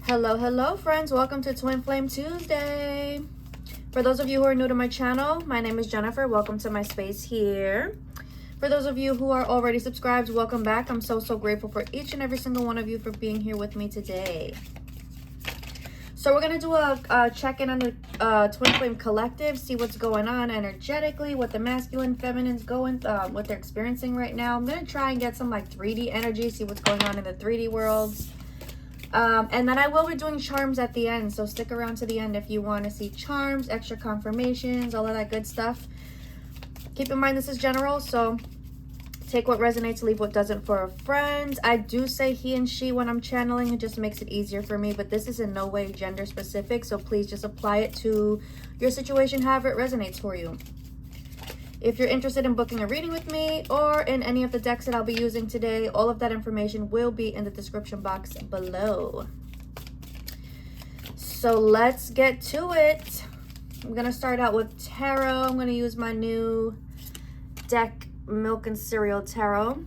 Hello friends, welcome to Twin Flame Tuesday. For those of you who are new to my channel, my name is Jennifer. Welcome to my space here. For those of you who are already subscribed, welcome back. I'm so grateful for each and every single one of you for being here with me today. So we're going to do a check-in on the Twin Flame Collective, see what's going on energetically, what the masculine, feminine's going, what they're experiencing right now. I'm going to try and get some like 3D energy, see what's going on in the 3D worlds. And then I will be doing charms at the end, so stick around to the end if you want to see charms, extra confirmations, all of that good stuff. Keep in mind this is general, so take what resonates, leave what doesn't for a friend. I do say he and she when I'm channeling. It just makes it easier for me, but this is in no way gender specific, so please just apply it to your situation however it resonates for you. If you're interested in booking a reading with me or in any of the decks that I'll be using today, all of that information will be in the description box below. So let's get to it. I'm going to start out with tarot. I'm going to use my new deck, Milk and Cereal Tarot.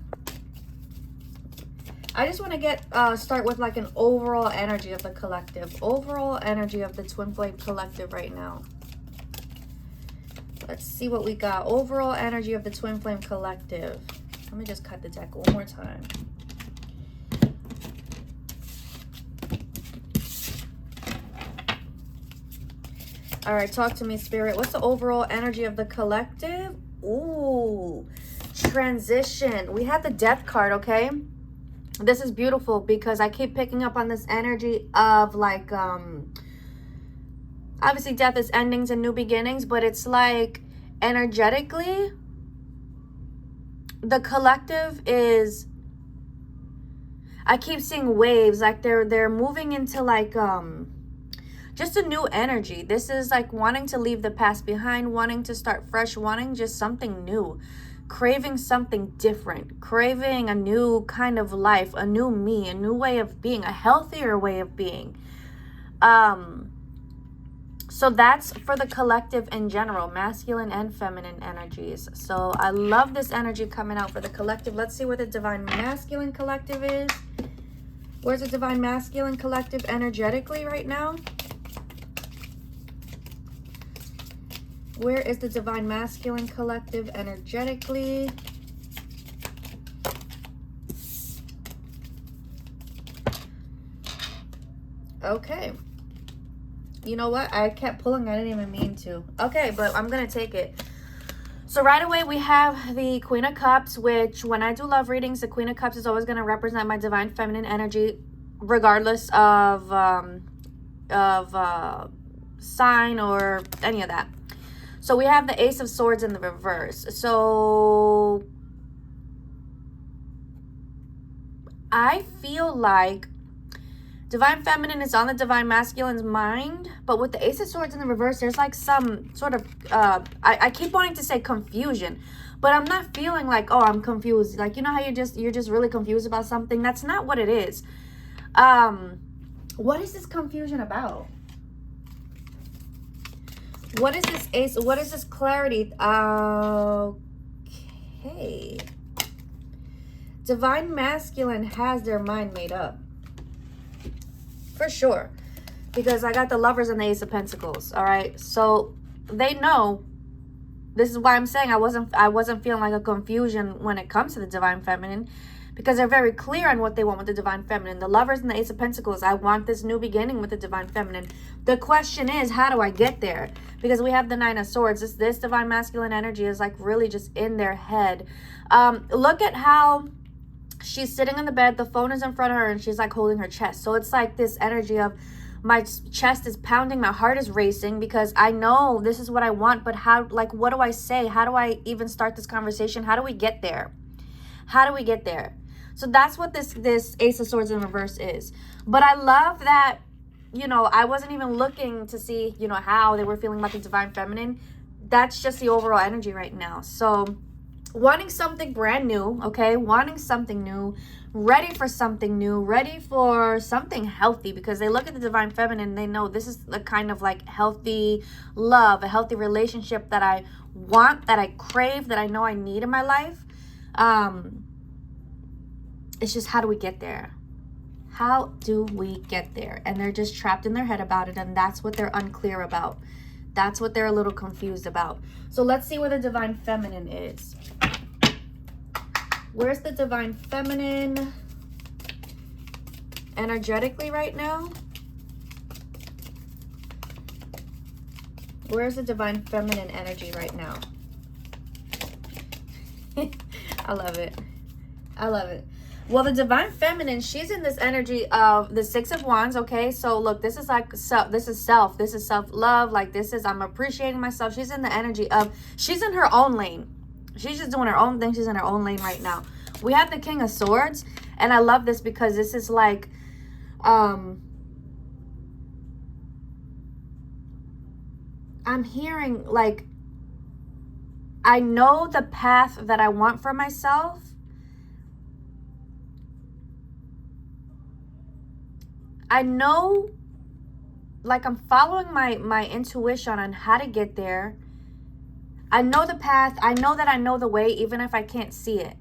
I just want to start with like an overall energy of the collective. Overall energy of the Twin Flame Collective right now. Let's see what we got. Overall energy of the Twin Flame Collective. Let me just cut the deck one more time. All right, talk to me, Spirit. What's the overall energy of the collective? Ooh, transition. We have the Death card, okay? This is beautiful because I keep picking up on this energy of like, obviously death is endings and new beginnings, but it's like energetically the collective is, I keep seeing waves, like they're moving into like just a new energy. This is like wanting to leave the past behind, wanting to start fresh, wanting just something new, craving something different, craving a new kind of life, a new me, a new way of being, a healthier way of being. So that's for the collective in general, masculine and feminine energies. So I love this energy coming out for the collective. Let's see where the Divine Masculine Collective is. Where's the Divine Masculine Collective energetically right now? Where is the Divine Masculine Collective energetically? Okay. You know what? I kept pulling. I didn't even mean to. Okay, but I'm going to take it. So right away, we have the Queen of Cups, which when I do love readings, the Queen of Cups is always going to represent my divine feminine energy, regardless of sign or any of that. So we have the Ace of Swords in the reverse. So I feel like Divine Feminine is on the Divine Masculine's mind, but with the Ace of Swords in the reverse, there's like some sort of, I keep wanting to say confusion, but I'm not feeling like, oh, I'm confused. Like, you know how you're just really confused about something? That's not what it is. What is this confusion about? What is this Ace? What is this clarity? Okay. Divine Masculine has their mind made up. For sure, because I got the Lovers and the Ace of Pentacles. All right, so they know. This is why I'm saying I wasn't feeling like a confusion when it comes to the Divine Feminine, because they're very clear on what they want with the Divine Feminine. The Lovers and the Ace of Pentacles. I want this new beginning with the Divine Feminine. The question is, how do I get there? Because we have the Nine of Swords. This Divine Masculine energy is like really just in their head. Look at how she's sitting on the bed, the phone is in front of her, and she's like holding her chest. So it's like this energy of my chest is pounding, my heart is racing because I know this is what I want, but how, like, what do I say? How do I even start this conversation? How do we get there? How do we get there? So that's what this Ace of Swords in reverse is. But I love that, you know, I wasn't even looking to see, you know, how they were feeling about the Divine Feminine. That's just the overall energy right now. So wanting something brand new, okay? Wanting something new, ready for something new, ready for something healthy, because they look at the Divine Feminine and they know this is the kind of like healthy love, a healthy relationship that I want, that I crave, that I know I need in my life. It's just, how do we get there? How do we get there? And they're just trapped in their head about it, and that's what they're unclear about. That's what they're a little confused about. So let's see where the divine feminine is. Where's the divine feminine energetically right now? Where's the divine feminine energy right now? I love it. I love it. Well, the divine feminine, she's in this energy of the Six of Wands, okay? So look, this is like self, this is self-love, like this is, I'm appreciating myself. She's in the energy of, she's in her own lane. She's just doing her own thing. She's in her own lane right now. We have the King of Swords, and I love this because this is like, I'm hearing like, I know the path that I want for myself. I know, like I'm following my intuition on how to get there. I know the path. I know that I know the way, even if I can't see it.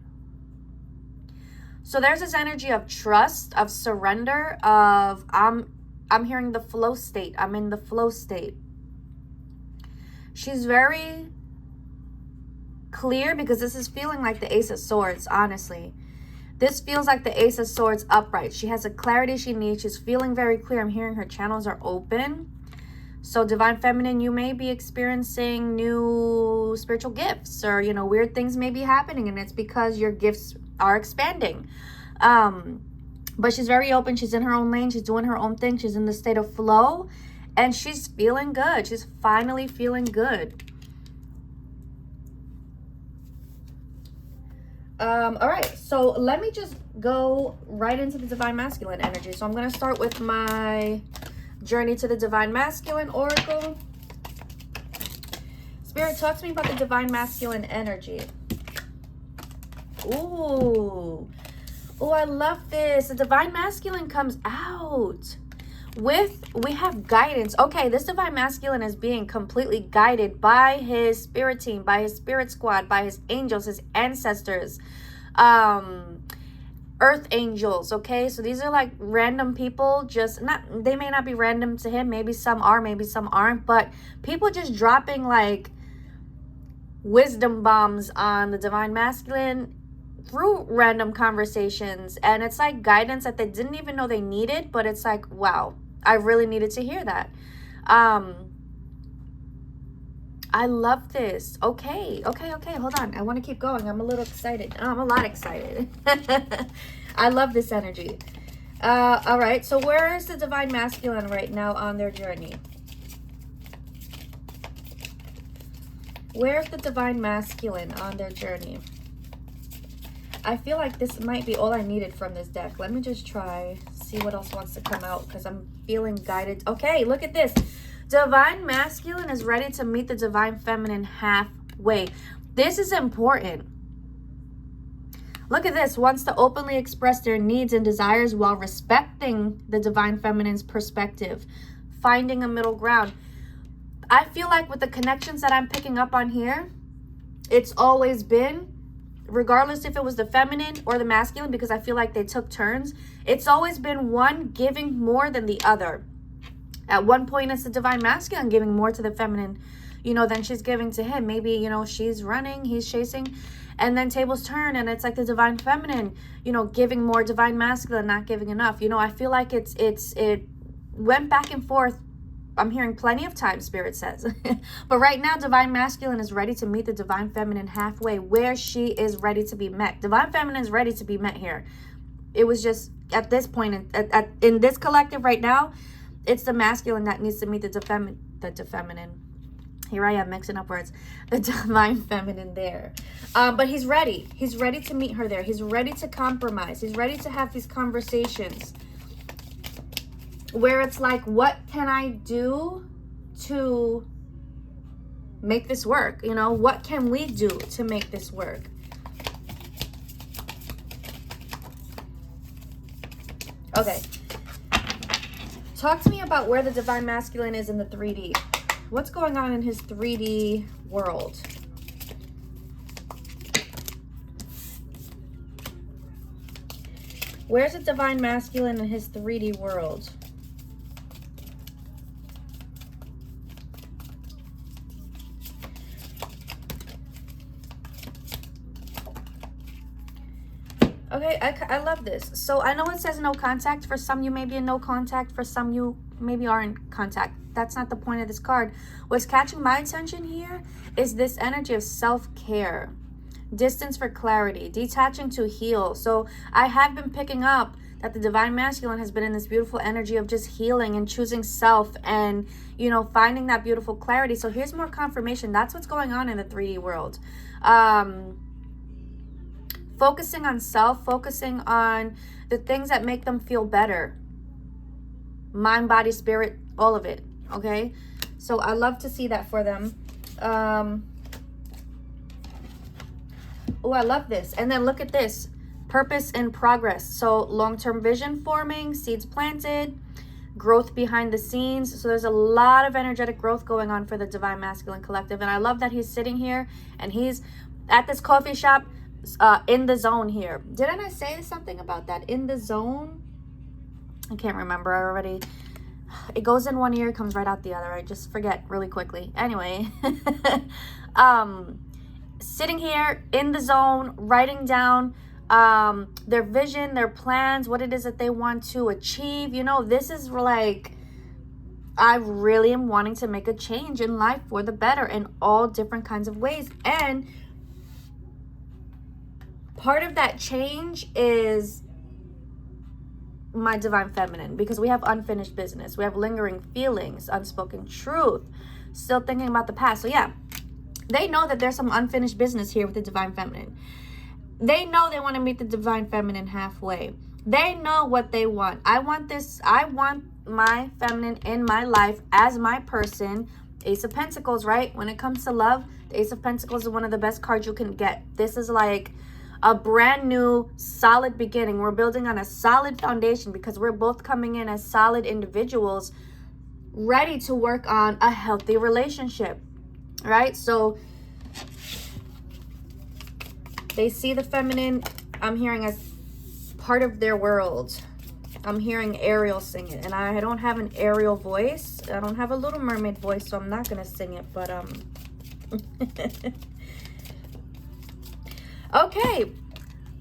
So there's this energy of trust, of surrender, of I'm hearing the flow state. I'm in the flow state. She's very clear because this is feeling like the Ace of Swords, honestly. This feels like the Ace of Swords upright. She has the clarity she needs. She's feeling very clear. I'm hearing her channels are open. So divine feminine, you may be experiencing new spiritual gifts, or, you know, weird things may be happening, and it's because your gifts are expanding. But she's very open. She's in her own lane. She's doing her own thing. She's in the state of flow, and she's feeling good. She's finally feeling good. All right, so let me just go right into the divine masculine energy. So I'm going to start with my journey to the divine masculine oracle. Spirit, talk to me about the divine masculine energy. Ooh, I love this. The divine masculine comes out we have guidance. Okay, this divine masculine is being completely guided by his spirit team, by his spirit squad, by his angels, his ancestors, earth angels. Okay, so these are like random people, just not, they may not be random to him, maybe some are, maybe some aren't, but people just dropping like wisdom bombs on the divine masculine through random conversations, and it's like guidance that they didn't even know they needed, but it's like, wow, I really needed to hear that. I love this. Okay, hold on, I want to keep going. I'm a little excited. I'm a lot excited. I love this energy. All right, so where is the divine masculine right now on their journey? Where's the divine masculine on their journey? I feel like this might be all I needed from this deck. Let me just try, see what else wants to come out, because I'm feeling guided. Okay, look at this. Divine masculine is ready to meet the divine feminine halfway. This is important. Look at this. Wants to openly express their needs and desires while respecting the divine feminine's perspective. Finding a middle ground. I feel like with the connections that I'm picking up on here, it's always been, regardless if it was the feminine or the masculine, because I feel like they took turns, it's always been one giving more than the other. At one point, it's the divine masculine giving more to the feminine, you know, than she's giving to him. Maybe, you know, she's running, he's chasing, and then tables turn, and it's like the divine feminine, you know, giving more, divine masculine not giving enough. You know, I feel like it went back and forth. I'm hearing plenty of times, Spirit says. But right now, divine masculine is ready to meet the divine feminine halfway, where she is ready to be met. Divine feminine is ready to be met here. It was just at this point, in this collective right now, it's the masculine that needs to meet the feminine. Here I am mixing up words. The divine feminine there. But he's ready. He's ready to meet her there. He's ready to compromise. He's ready to have these conversations where it's like, what can I do to make this work? You know, what can we do to make this work? Okay. Talk to me about where the divine masculine is in the 3D. What's going on in his 3D world? Where's the divine masculine in his 3D world? Okay, I love this. So I know it says no contact. For some, you may be in no contact. For some, you maybe are in contact. That's not the point of this card. What's catching my attention here is this energy of self-care. Distance for clarity. Detaching to heal. So I have been picking up that the divine masculine has been in this beautiful energy of just healing and choosing self and, you know, finding that beautiful clarity. So here's more confirmation. That's what's going on in the 3D world. Focusing on self, focusing on the things that make them feel better. Mind, body, spirit, all of it. Okay? So I love to see that for them. Oh, I love this. And then look at this. Purpose and progress. So long-term vision forming, seeds planted, growth behind the scenes. So there's a lot of energetic growth going on for the divine masculine collective. And I love that he's sitting here and he's at this coffee shop in the zone here. Didn't I say something about that? In the zone? I can't remember. I already... It goes in one ear, comes right out the other. I just forget really quickly. Anyway. Sitting here in the zone, writing down their vision, their plans, what it is that they want to achieve. You know, this is like... I really am wanting to make a change in life for the better in all different kinds of ways. And part of that change is my divine feminine, because we have unfinished business. We have lingering feelings, unspoken truth, still thinking about the past. So yeah, they know that there's some unfinished business here with the divine feminine. They know they want to meet the divine feminine halfway. They know what they want. I want this. I want my feminine in my life as my person. Ace of Pentacles, right? When it comes to love, the Ace of Pentacles is one of the best cards you can get. This is like a brand new solid beginning. We're building on a solid foundation because we're both coming in as solid individuals ready to work on a healthy relationship, right? So they see the feminine, I'm hearing, as part of their world. I'm hearing Ariel sing it, and I don't have an Ariel voice. I don't have a Little Mermaid voice, so I'm not gonna sing it, but okay,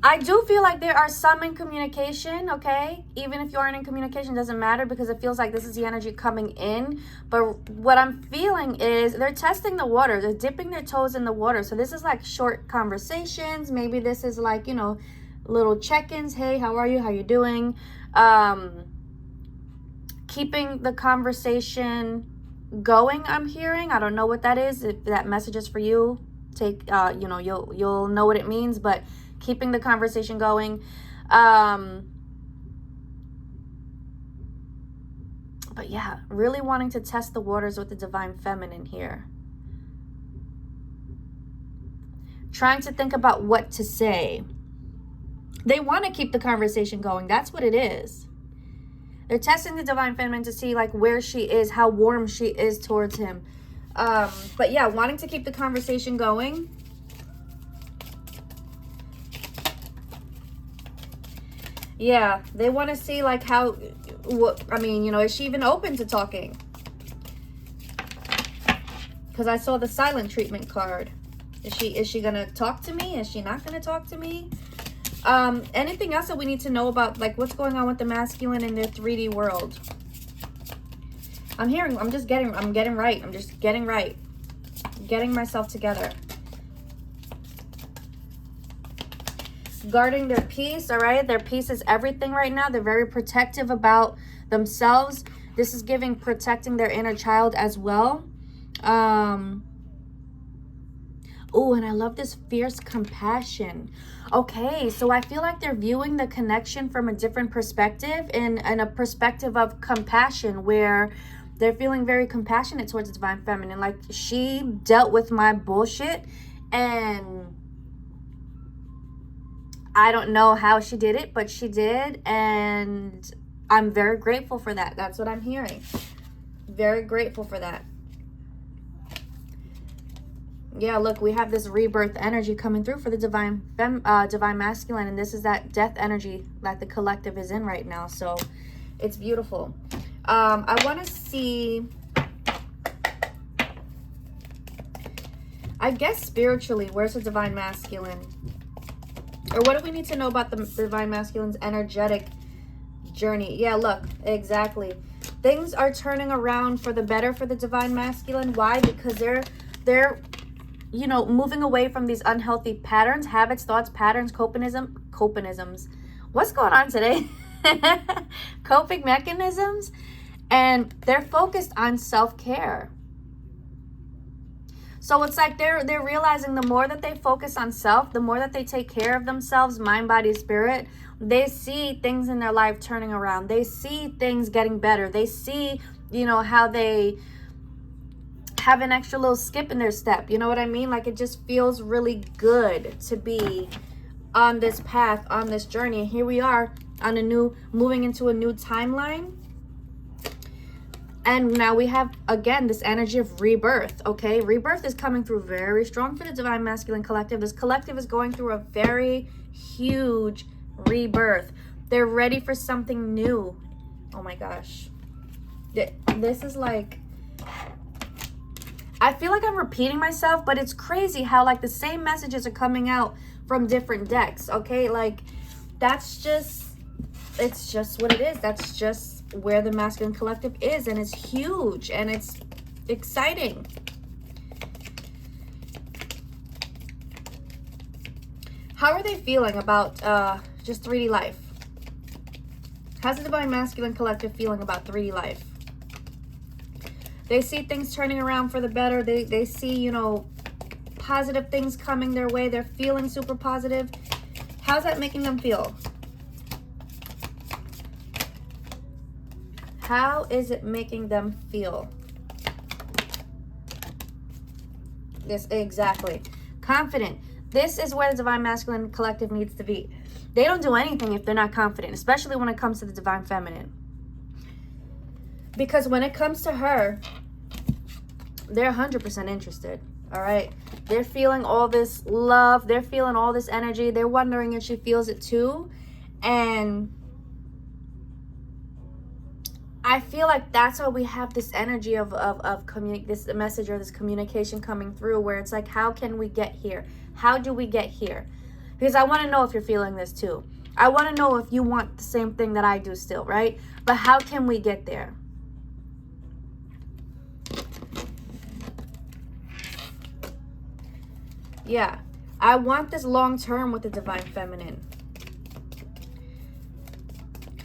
I do feel like there are some in communication, okay? Even if you aren't in communication, doesn't matter, because it feels like this is the energy coming in. But what I'm feeling is they're testing the water. They're dipping their toes in the water. So this is like short conversations. Maybe this is like, you know, little check-ins. Hey, how are you? How you doing? Keeping the conversation going, I'm hearing. I don't know what that is. If that message is for you, take, you know, you'll know what it means, but keeping the conversation going. But yeah, really wanting to test the waters with the divine feminine here. Trying to think about what to say. They want to keep the conversation going. That's what it is. They're testing the divine feminine to see like where she is, how warm she is towards him. But yeah, wanting to keep the conversation going. Yeah, they want to see like how, what, I mean, you know, is she even open to talking? Because I saw the silent treatment card. Is she going to talk to me? Is she not going to talk to me? Anything else that we need to know about, like what's going on with the masculine in their 3D world? I'm getting right. Getting myself together. Guarding their peace, all right? Their peace is everything right now. They're very protective about themselves. This is protecting their inner child as well. Oh, and I love this fierce compassion. Okay, so I feel like they're viewing the connection from a different perspective, and a perspective of compassion, where they're feeling very compassionate towards the divine feminine. Like, she dealt with my bullshit, and I don't know how she did it, but she did, and I'm very grateful for that. That's what I'm hearing. Very grateful for that. Yeah, look, we have this rebirth energy coming through for the divine masculine, and this is that death energy that the collective is in right now. So it's beautiful. I want to see, I guess spiritually, where's the divine masculine? Or what do we need to know about the divine masculine's energetic journey? Yeah, look, exactly. Things are turning around for the better for the divine masculine. Why? Because they're you know, moving away from these unhealthy patterns, habits, thoughts, patterns, copinisms. What's going on today? Coping mechanisms. And they're focused on self-care. So it's like they're realizing the more that they focus on self, the more that they take care of themselves, mind, body, spirit, they see things in their life turning around. They see things getting better. They see, you know, how they have an extra little skip in their step. You know what I mean? Like, it just feels really good to be on this path, on this journey. And here we are on moving into a new timeline. And now we have, again, this energy of rebirth, okay? Rebirth is coming through very strong for the divine masculine collective. This collective is going through a very huge rebirth. They're ready for something new. Oh my gosh. This is like, I feel like I'm repeating myself, but it's crazy how like the same messages are coming out from different decks, okay? Like, it's just what it is. That's just where the masculine collective is, and it's huge and it's exciting. How are they feeling about just 3D life? How's the divine masculine collective feeling about 3D life? They see things turning around for the better. They see, you know, positive things coming their way. They're feeling super positive. How's that making them feel? How is it making them feel? This, exactly. Confident. This is where the divine masculine collective needs to be. They don't do anything if they're not confident, especially when it comes to the divine feminine. Because when it comes to her, they're 100% interested, all right? They're feeling all this love. They're feeling all this energy. They're wondering if she feels it too. And I feel like that's why we have this energy of this message or this communication coming through, where it's like, how can we get here? How do we get here? Because I want to know if you're feeling this too. I want to know if you want the same thing that I do still, right? But how can we get there? Yeah, I want this long term with the divine feminine.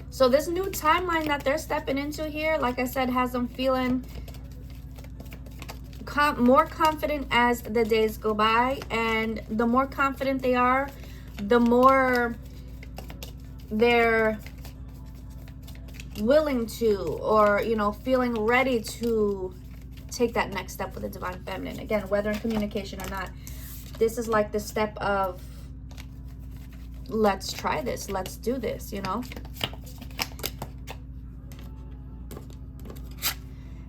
So this new timeline that they're stepping into here, like I said, has them feeling more confident as the days go by. And the more confident they are, the more they're willing to, or, you know, feeling ready to take that next step with the divine feminine. Again, whether in communication or not. This is like the step of, let's try this, let's do this, you know?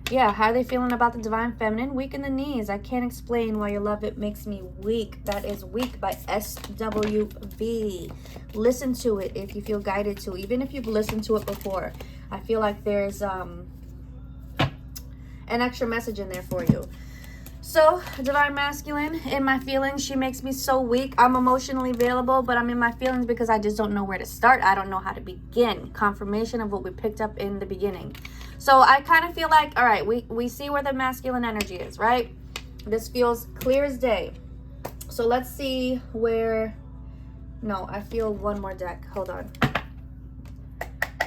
Yeah, how are they feeling about the divine feminine? Weak in the knees. I can't explain why you love it makes me weak. That is Weak by SWV. Listen to it if you feel guided to. Even if you've listened to it before. I feel like there's an extra message in there for you. So, divine masculine, in my feelings, she makes me so weak. I'm emotionally available, but I'm in my feelings because I just don't know where to start. I don't know how to begin. Confirmation of what we picked up in the beginning. So, I kind of feel like, all right, we see where the masculine energy is, right? This feels clear as day. So, let's see where... No, I feel one more deck. Hold on.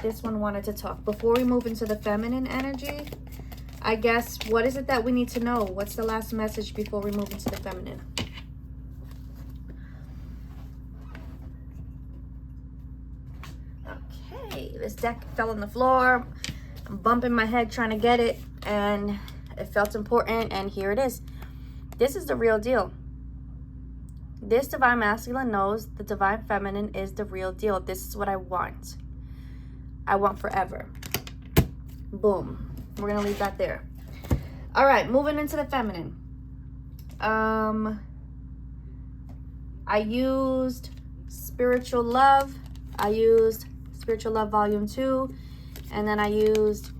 This one wanted to talk. Before we move into the feminine energy... I guess, what is it that we need to know? What's the last message before we move into the feminine? Okay, this deck fell on the floor. I'm bumping my head trying to get it, and it felt important, and here it is. This is the real deal. This divine masculine knows the divine feminine is the real deal. This is what I want. I want forever. Boom. We're going to leave that there. All right, moving into the feminine. I used Spiritual Love. I used Spiritual Love Volume 2. And then I used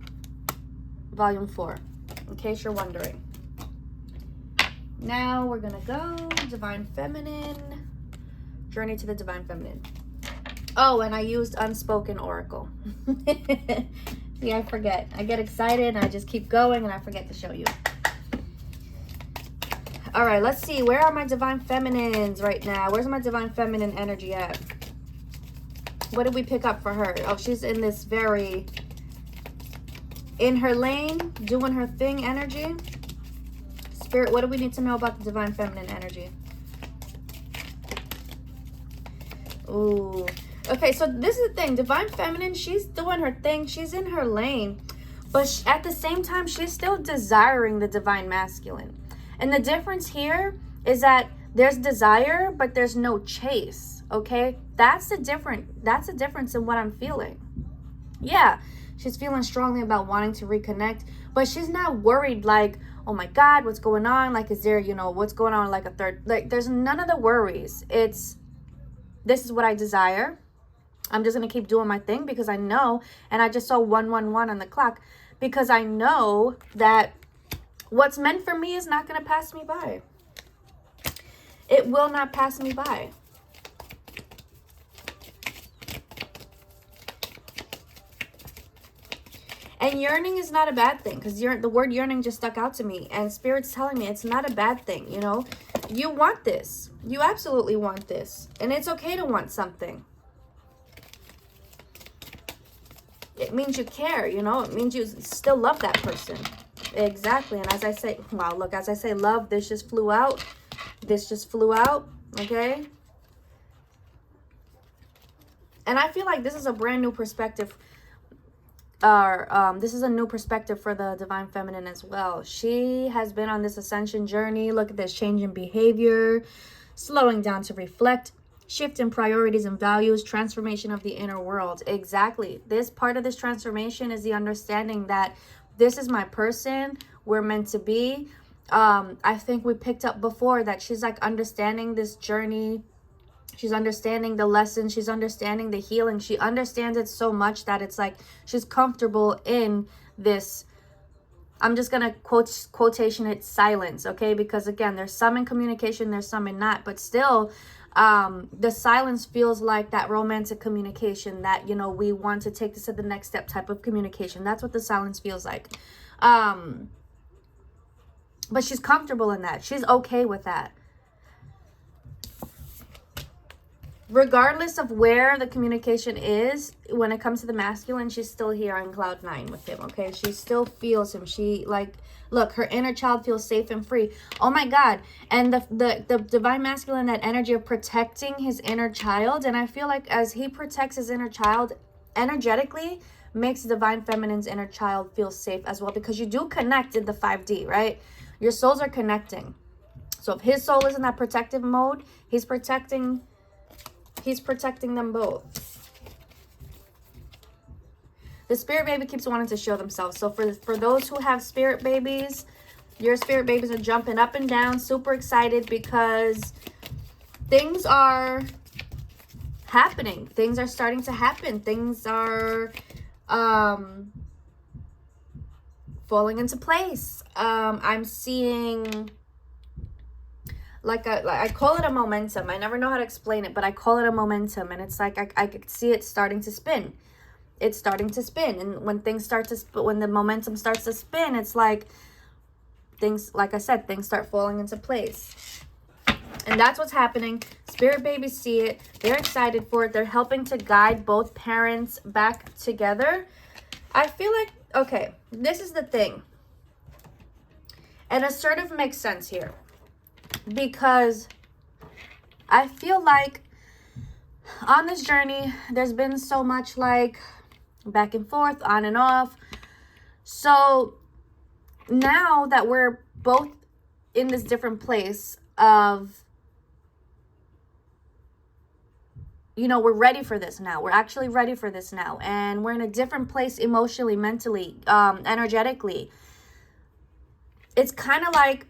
Volume 4, in case you're wondering. Now we're going to go Divine Feminine. Journey to the Divine Feminine. Oh, and I used Unspoken Oracle. See, I forget. I get excited and I just keep going and I forget to show you. All right, let's see. Where are my Divine Feminines right now? Where's my Divine Feminine energy at? What did we pick up for her? Oh, she's in this very... in her lane, doing her thing energy. Spirit, what do we need to know about the Divine Feminine energy? Ooh. Okay, so this is the thing. Divine Feminine, she's doing her thing. She's in her lane. But at the same time, she's still desiring the Divine Masculine. And the difference here is that there's desire, but there's no chase. Okay? That's the difference in what I'm feeling. Yeah, she's feeling strongly about wanting to reconnect, but she's not worried like, oh my God, what's going on? Like, is there, you know, what's going on? Like a third, like there's none of the worries. It's, this is what I desire. I'm just going to keep doing my thing because I know, and I just saw 111 on the clock, because I know that what's meant for me is not going to pass me by. It will not pass me by. And yearning is not a bad thing, because the word yearning just stuck out to me. And Spirit's telling me it's not a bad thing, you know. You want this. You absolutely want this. And it's okay to want something. It means you care, you know. It means you still love that person. Exactly. And as I say, wow, look, as I say love, this just flew out. This just flew out, okay? And I feel like this is a brand new perspective. This is a new perspective for the Divine Feminine as well. She has been on this ascension journey. Look at this, change in behavior, slowing down to reflect, shift in priorities and values, transformation of the inner world. Exactly. This part of this transformation is the understanding that this is my person. We're meant to be. I think we picked up before that she's like understanding this journey. She's understanding the lessons. She's understanding the healing. She understands it so much that it's like she's comfortable in this. I'm just going to quotation it silence, okay? Because again, there's some in communication, there's some in not. But still, the silence feels like that romantic communication that, you know, we want to take this to the next step type of communication. That's what the silence feels like. But she's comfortable in that. She's okay with that. Regardless of where the communication is, when it comes to the masculine, she's still here on cloud 9 with him, okay? She still feels him. She, like, look, her inner child feels safe and free. Oh, my God. And the Divine Masculine, that energy of protecting his inner child, and I feel like as he protects his inner child, energetically, makes Divine Feminine's inner child feel safe as well, because you do connect in the 5D, right? Your souls are connecting. So if his soul is in that protective mode, he's protecting them both. The spirit baby keeps wanting to show themselves. So for those who have spirit babies, your spirit babies are jumping up and down, super excited, because things are happening. Things are starting to happen. Things are falling into place. I'm seeing... Like I call it a momentum. I never know how to explain it, but I call it a momentum. And it's like I could see it starting to spin. It's starting to spin. And when things start to when the momentum starts to spin, it's like things, like I said, things start falling into place. And that's what's happening. Spirit babies see it. They're excited for it. They're helping to guide both parents back together. I feel like, okay, this is the thing. And assertive makes sense here. Because I feel like on this journey, there's been so much like back and forth, on and off. So now that we're both in this different place of, you know, we're ready for this now. We're actually ready for this now. And we're in a different place emotionally, mentally, energetically. It's kind of like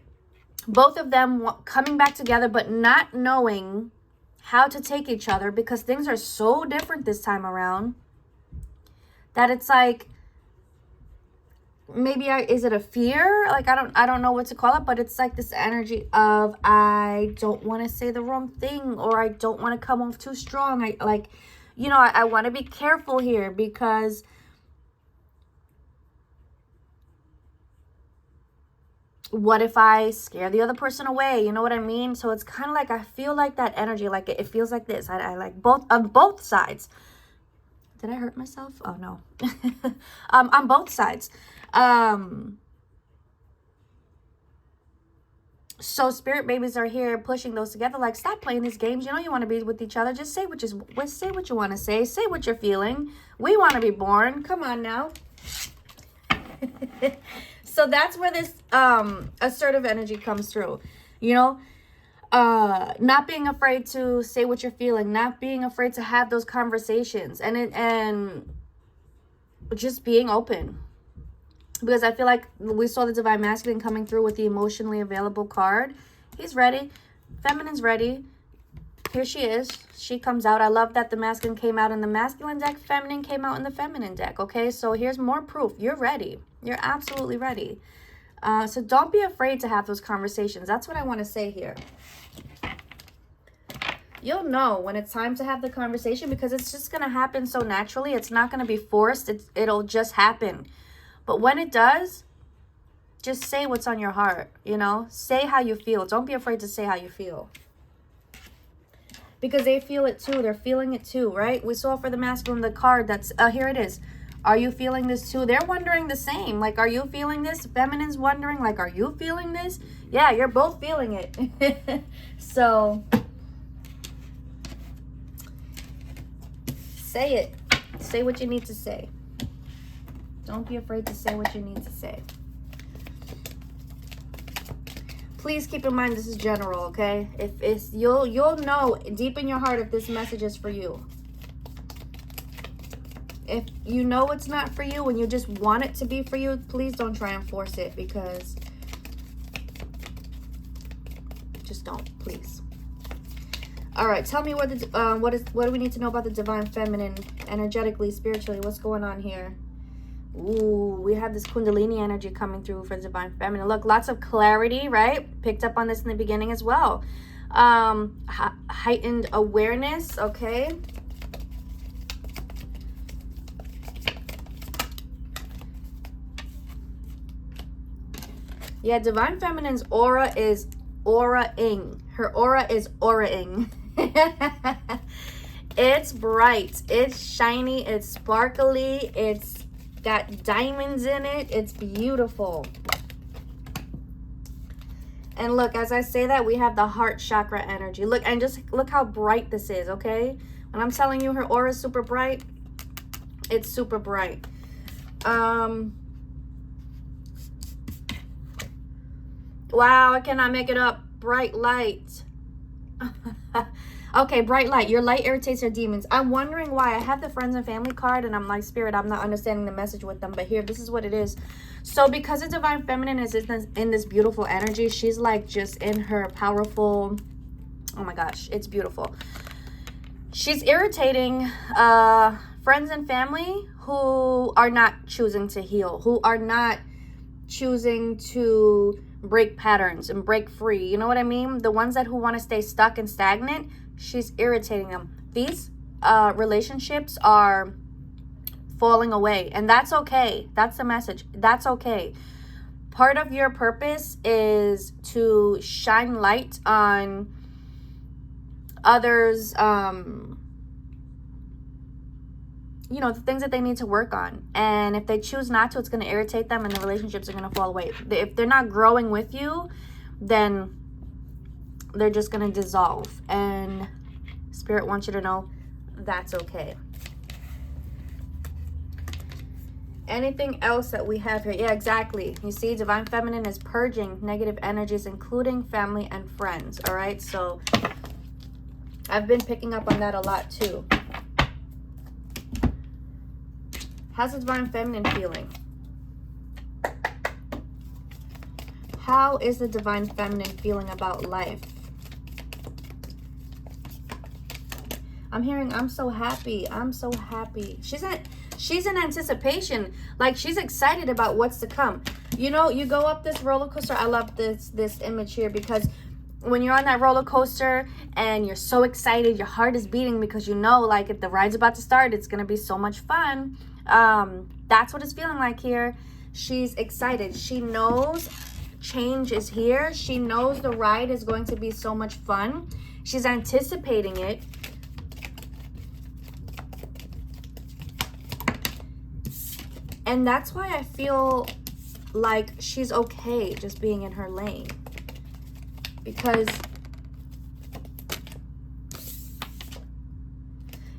both of them coming back together, but not knowing how to take each other because things are so different this time around that it's like, maybe is it a fear? Like, I don't know what to call it, but it's like this energy of, I don't want to say the wrong thing, or I don't want to come off too strong. I like, you know, I want to be careful here because what if I scare the other person away? You know what I mean? So it's kind of like, I feel like that energy, like it feels like this. I like both, on both sides. Did I hurt myself? Oh no. On both sides. So spirit babies are here pushing those together. Like, stop playing these games. You know you want to be with each other. Just say what you want to say. Say what you're feeling. We want to be born. Come on now. So that's where this assertive energy comes through. You know, not being afraid to say what you're feeling, not being afraid to have those conversations, and just being open. Because I feel like we saw the Divine Masculine coming through with the emotionally available card. He's ready. Feminine's ready. Here she is. She comes out. I love that the masculine came out in the masculine deck. Feminine came out in the feminine deck. Okay, so here's more proof. You're ready. You're absolutely ready. So don't be afraid to have those conversations. That's what I want to say here. You'll know when it's time to have the conversation because it's just going to happen so naturally. It's not going to be forced. It'll just happen. But when it does, just say what's on your heart, you know? Say how you feel. Don't be afraid to say how you feel. Because they feel it too. They're feeling it too, right? We saw for the masculine the card that's, here it is. Are you feeling this too? They're wondering the same. Like, are you feeling this? Feminine's wondering, like, are you feeling this? Yeah, you're both feeling it. So, say it. Say what you need to say. Don't be afraid to say what you need to say. Please keep in mind this is general, okay? If it's you'll know deep in your heart if this message is for you. If you know it's not for you and you just want it to be for you, please don't try and force it because just don't, please. All right, tell me what do we need to know about the Divine Feminine energetically, spiritually? What's going on here? Ooh, we have this Kundalini energy coming through for the Divine Feminine. Look, lots of clarity, right? Picked up on this in the beginning as well. Heightened awareness, okay? Yeah, Divine Feminine's aura is aura-ing. Her aura is aura-ing. It's bright. It's shiny. It's sparkly. It's got diamonds in it. It's beautiful. And look, as I say that, we have the heart chakra energy. Look, and just look how bright this is, okay? When I'm telling you her aura is super bright, it's super bright. Wow, I cannot make it up. Bright light. Okay, bright light. Your light irritates your demons. I'm wondering why. I have the friends and family card and I'm like, Spirit, I'm not understanding the message with them. But here, this is what it is. So because the Divine Feminine is in this beautiful energy, she's like just in her powerful, oh my gosh, it's beautiful. She's irritating friends and family who are not choosing to heal, who are not choosing to break patterns and break free. You know what I mean? The ones who want to stay stuck and stagnant, she's irritating them. These relationships are falling away, and that's okay. That's the message. That's okay. Part of your purpose is to shine light on others, you know, the things that they need to work on. And if they choose not to, it's going to irritate them and the relationships are going to fall away. If they're not growing with you, then they're just going to dissolve. And Spirit wants you to know that's okay. Anything else that we have here? Yeah, exactly. You see, Divine Feminine is purging negative energies, including family and friends. All right, so I've been picking up on that a lot too. How's the Divine Feminine feeling? How is the divine feminine feeling about life? I'm hearing, I'm so happy. I'm so happy. She's in anticipation. Like, she's excited about what's to come. You know, you go up this roller coaster. I love this image here, because when you're on that roller coaster and you're so excited, your heart is beating because you know, like, if the ride's about to start, it's going to be so much fun. That's what it's feeling like here. She's excited. She knows change is here. She knows the ride is going to be so much fun. She's anticipating it. And that's why I feel like she's okay just being in her lane. Because,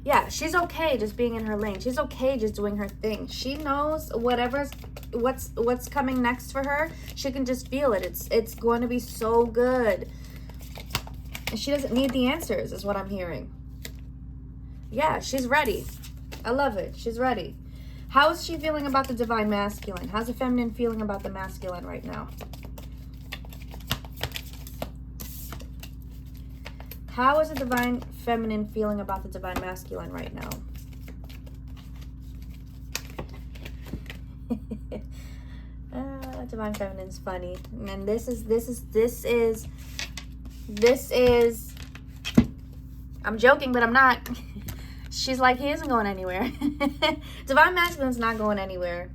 yeah, she's okay just being in her lane. She's okay just doing her thing. She knows what's coming next for her. She can just feel it. It's going to be so good. And she doesn't need the answers, is what I'm hearing. Yeah, she's ready. I love it. She's ready. How is she feeling about the divine masculine? How's the feminine feeling about the masculine right now? How is the divine feminine feeling about the divine masculine right now? Divine feminine's funny. And this is I'm joking, but I'm not. She's like, he isn't going anywhere. Divine masculine's not going anywhere.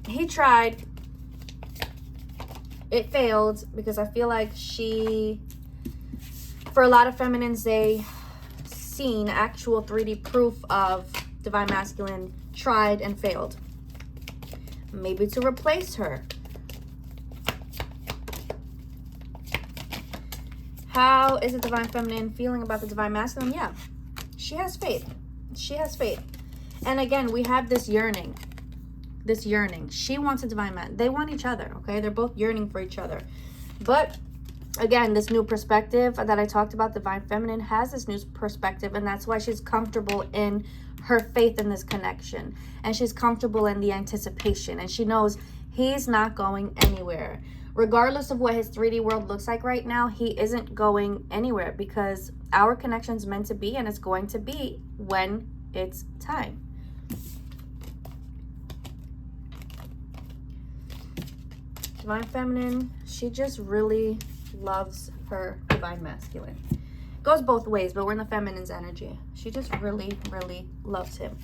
He tried. It failed, because I feel like for a lot of feminines, they seen actual 3D proof of divine masculine tried and failed. Maybe to replace her. How is the divine feminine feeling about the divine masculine? Yeah, she has faith. She has faith. And again, we have this yearning. This yearning. She wants a divine man. They want each other, okay? They're both yearning for each other. But again, this new perspective that I talked about, divine feminine has this new perspective, and that's why she's comfortable in her faith in this connection. And she's comfortable in the anticipation. And she knows he's not going anywhere. Regardless of what his 3D world looks like right now, he isn't going anywhere, because our connection's meant to be, and it's going to be when it's time. Divine feminine, she just really loves her divine masculine. Goes both ways, but we're in the feminine's energy. She just really, really loves him.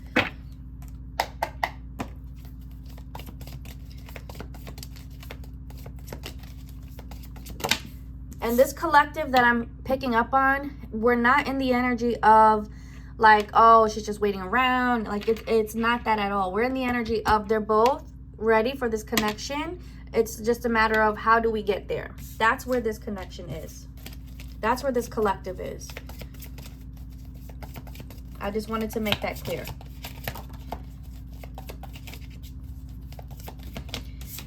And this collective that I'm picking up on, we're not in the energy of like, oh, she's just waiting around. Like, it's not that at all. We're in the energy of they're both ready for this connection. It's just a matter of how do we get there. That's where this connection is. That's where this collective is. I just wanted to make that clear.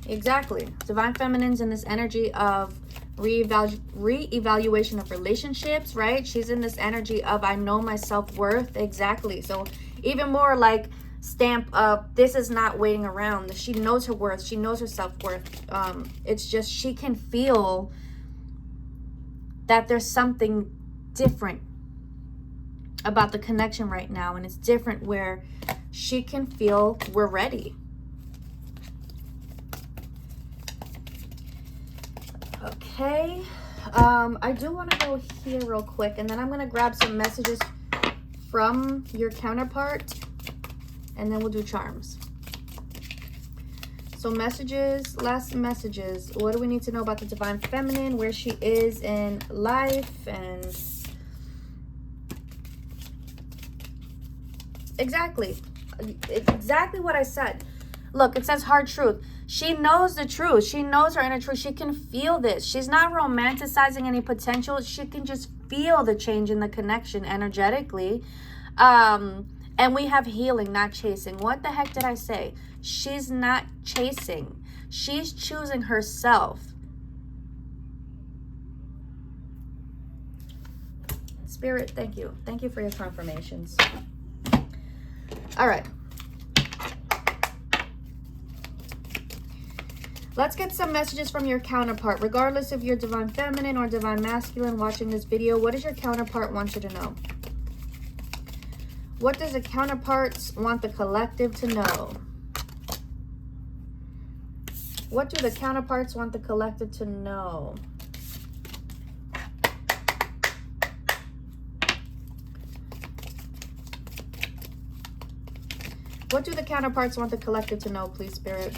Exactly. Divine feminine's in this energy of re-evaluation of relationships, right? She's in this energy of I know my self-worth. Exactly. So even more like stamp of this is not waiting around. She knows her worth. She knows her self-worth. It's just she can feel that there's something different about the connection right now, and it's different where she can feel we're ready. Okay, I do want to go here real quick, and then I'm going to grab some messages from your counterpart, and then we'll do charms. So messages, last messages. What do we need to know about the divine feminine, where she is in life, and exactly what I said. Look, it says hard truth. She knows the truth. She knows her inner truth. She can feel this. She's not romanticizing any potential. She can just feel the change in the connection energetically. And we have healing, not chasing. What the heck did I say? She's not chasing. She's choosing herself. Spirit, thank you. Thank you for your confirmations. All right. Let's get some messages from your counterpart. Regardless if you're divine feminine or divine masculine watching this video, what does your counterpart want you to know? What does the counterparts want the collective to know? What do the counterparts want the collective to know? What do the counterparts want the collective to know, please, Spirit?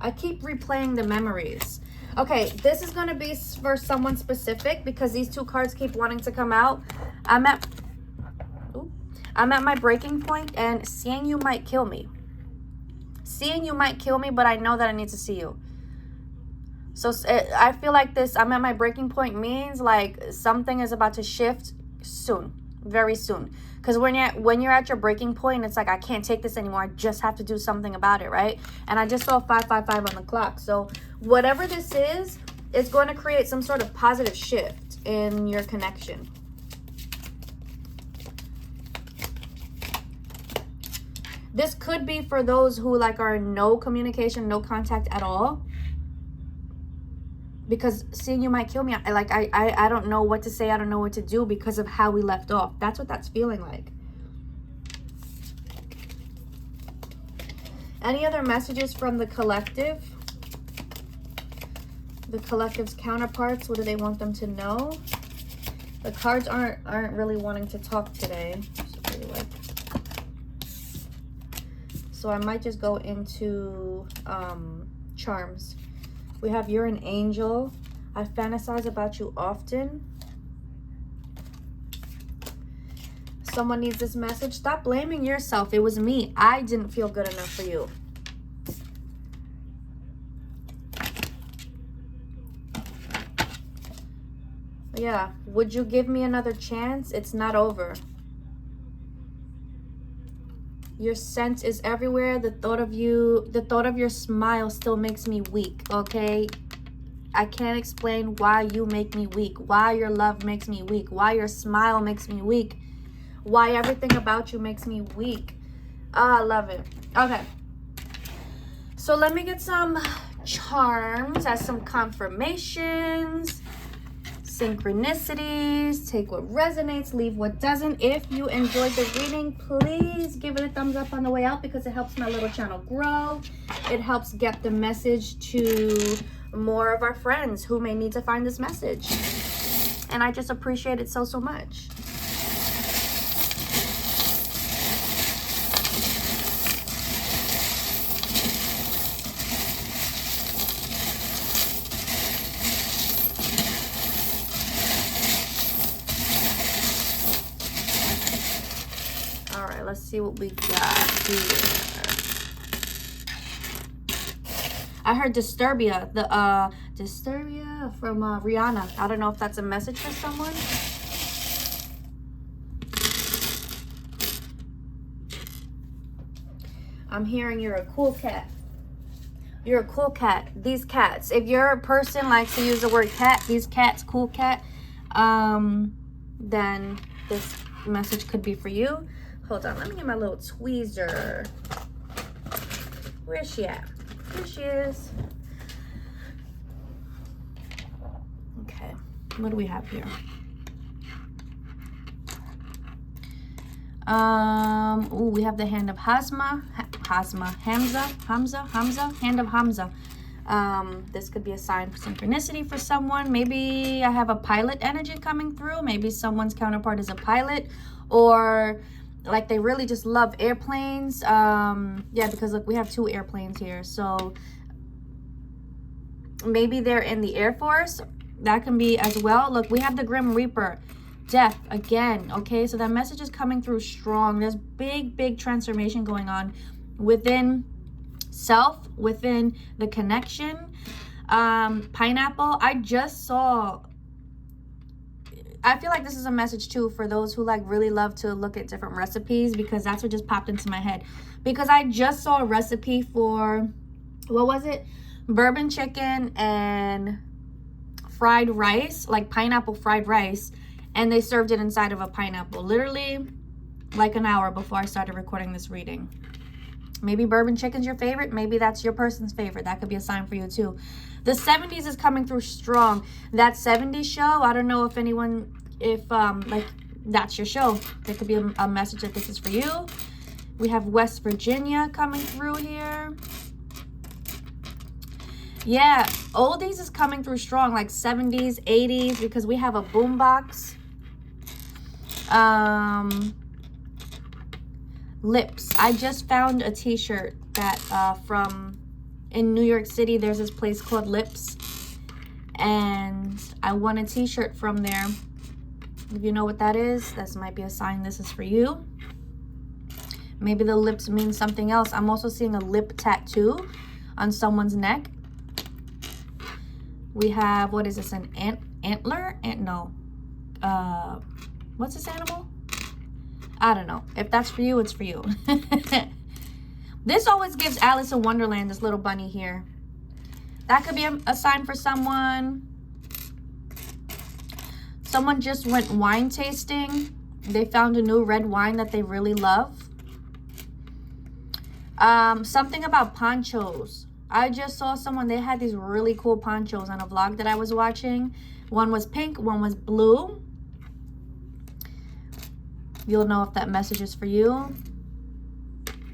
I keep replaying the memories. Okay, this is going to be for someone specific because these two cards keep wanting to come out. I'm at my breaking point, and seeing you might kill me. Seeing you might kill me, but I know that I need to see you. So I feel like this, I'm at my breaking point, means like something is about to shift soon, very soon. Because when you're at your breaking point, it's like, I can't take this anymore. I just have to do something about it, right? And I just saw 555 on the clock. So whatever this is, it's going to create some sort of positive shift in your connection. This could be for those who like are in no communication, no contact at all. Because seeing you might kill me. I don't know what to say. I don't know what to do because of how we left off. That's what that's feeling like. Any other messages from the collective? The collective's counterparts, what do they want them to know? The cards aren't really wanting to talk today. So I might just go into charms. We have, you're an angel. I fantasize about you often. Someone needs this message. Stop blaming yourself. It was me. I didn't feel good enough for you. Yeah. Would you give me another chance? It's not over. Your scent is everywhere. The thought of your smile still makes me weak, okay? I can't explain why you make me weak, why your love makes me weak, why your smile makes me weak, why everything about you makes me weak. I love it. Okay. So let me get some charms as some confirmations. Synchronicities. Take what resonates, leave what doesn't. If you enjoyed the reading, please give it a thumbs up on the way out because it helps my little channel grow. It helps get the message to more of our friends who may need to find this message. And I just appreciate it so much. Let's see what we got here. I heard Disturbia, Disturbia from Rihanna. I don't know if that's a message for someone. I'm hearing you're a cool cat. You're a cool cat. These cats. If you're a person likes to use the word cat, these cats, cool cat, then this message could be for you. Hold on, let me get my little tweezer. Where is she at? Here she is. Okay, what do we have here? Ooh, we have the hand of Hamza, hand of Hamza. This could be a sign for synchronicity for someone. Maybe I have a pilot energy coming through. Maybe someone's counterpart is a pilot, or like they really just love airplanes. Yeah, because look, we have 2 airplanes here. So maybe they're in the Air Force. That can be as well. Look, we have the Grim Reaper, death again. Okay, so that message is coming through strong. There's big transformation going on within self, within the connection. Pineapple, I just saw, I feel like this is a message too for those who like really love to look at different recipes, because that's what just popped into my head. Because I just saw a recipe for, what was it? Bourbon chicken and fried rice, like pineapple fried rice, and they served it inside of a pineapple. Literally like an hour before I started recording this reading. Maybe bourbon chicken's your favorite. Maybe that's your person's favorite. That could be a sign for you too. The 70s is coming through strong. That 70s show, I don't know if anyone, like that's your show. There could be a message that this is for you. We have West Virginia coming through here. Yeah, oldies is coming through strong, like 70s, 80s, because we have a boombox. Lips. I just found a t-shirt that in New York City, there's this place called Lips, and I won a t-shirt from there. If you know what that is, this might be a sign this is for you. Maybe the lips mean something else. I'm also seeing a lip tattoo on someone's neck. We have, what is this, an antler? No. What's this animal? I don't know. If that's for you, it's for you. This always gives Alice in Wonderland, this little bunny here. That could be a sign for someone. Someone just went wine tasting. They found a new red wine that they really love. Something about ponchos. I just saw someone, they had these really cool ponchos on a vlog that I was watching. One was pink, one was blue. You'll know if that message is for you.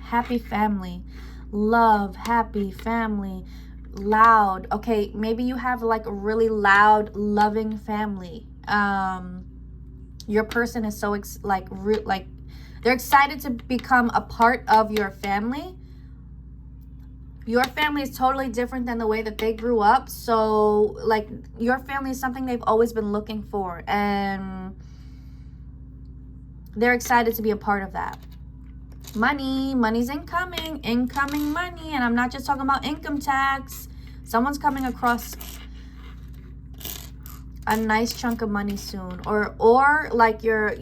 Happy family. Love, happy family. Loud. Okay, maybe you have like a really loud, loving family. Your person is so they're excited to become a part of your family. Your family is totally different than the way that they grew up. So like your family is something they've always been looking for, and they're excited to be a part of that. Money's incoming money. And I'm not just talking about income tax. Someone's coming across a nice chunk of money soon, or like you're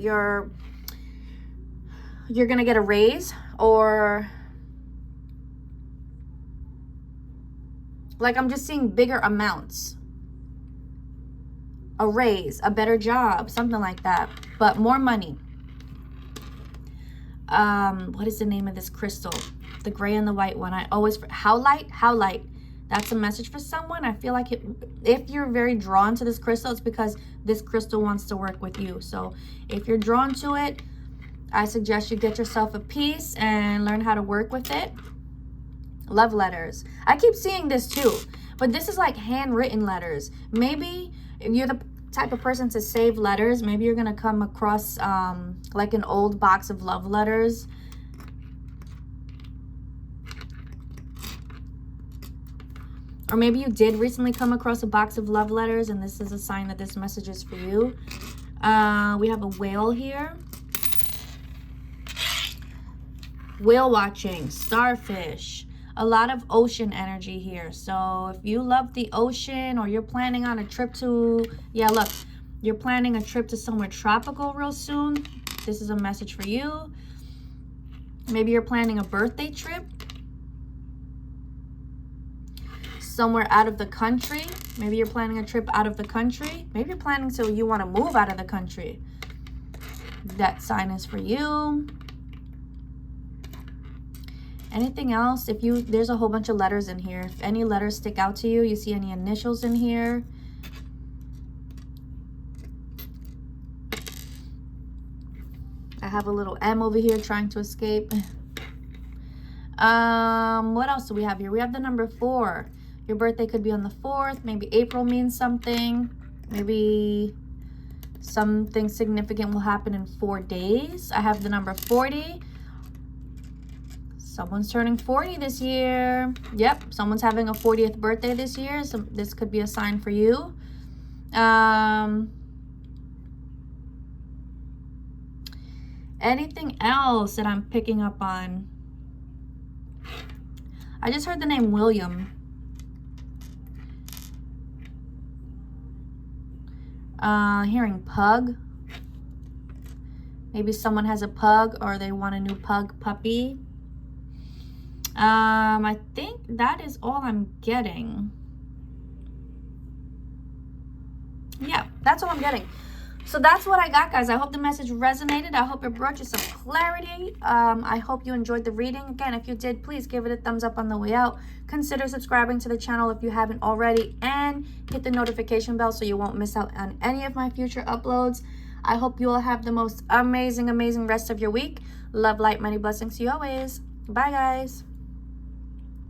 gonna get a raise, or like I'm just seeing bigger amounts, a raise, a better job, something like that, but more money. What is the name of this crystal? The gray and the white one. I always, how light. That's a message for someone. I feel like if you're very drawn to this crystal, it's because this crystal wants to work with you. So if you're drawn to it, I suggest you get yourself a piece and learn how to work with it. Love letters. I keep seeing this too, but this is like handwritten letters. Maybe if you're the type of person to save letters, maybe you're gonna come across like an old box of love letters. Or maybe you did recently come across a box of love letters, and this is a sign that this message is for you. We have a whale here. Whale watching, starfish, a lot of ocean energy here. So if you love the ocean, or you're planning on a trip to, you're planning a trip to somewhere tropical real soon, this is a message for you. Maybe you're planning a birthday trip somewhere out of the country. Maybe you're planning a trip out of the country. Maybe you're planning you want to move out of the country. That sign is for you. Anything else? There's a whole bunch of letters in here. If any letters stick out to you, you see any initials in here. I have a little M over here trying to escape. What else do we have here? We have the number 4. Your birthday could be on the 4th. Maybe April means something. Maybe something significant will happen in 4 days. I have the number 40. Someone's turning 40 this year. Yep, someone's having a 40th birthday this year. So this could be a sign for you. Anything else that I'm picking up on? I just heard the name William. Hearing pug. Maybe someone has a pug, or they want a new pug puppy. I think that is all I'm getting. Yeah, that's what I'm getting. So that's what I got, guys. I hope the message resonated. I hope it brought you some clarity. I hope you enjoyed the reading. Again, if you did, please give it a thumbs up on the way out. Consider subscribing to the channel if you haven't already, and hit the notification bell so you won't miss out on any of my future uploads. I hope you all have the most amazing, amazing rest of your week. Love, light, many blessings to you always. Bye, guys.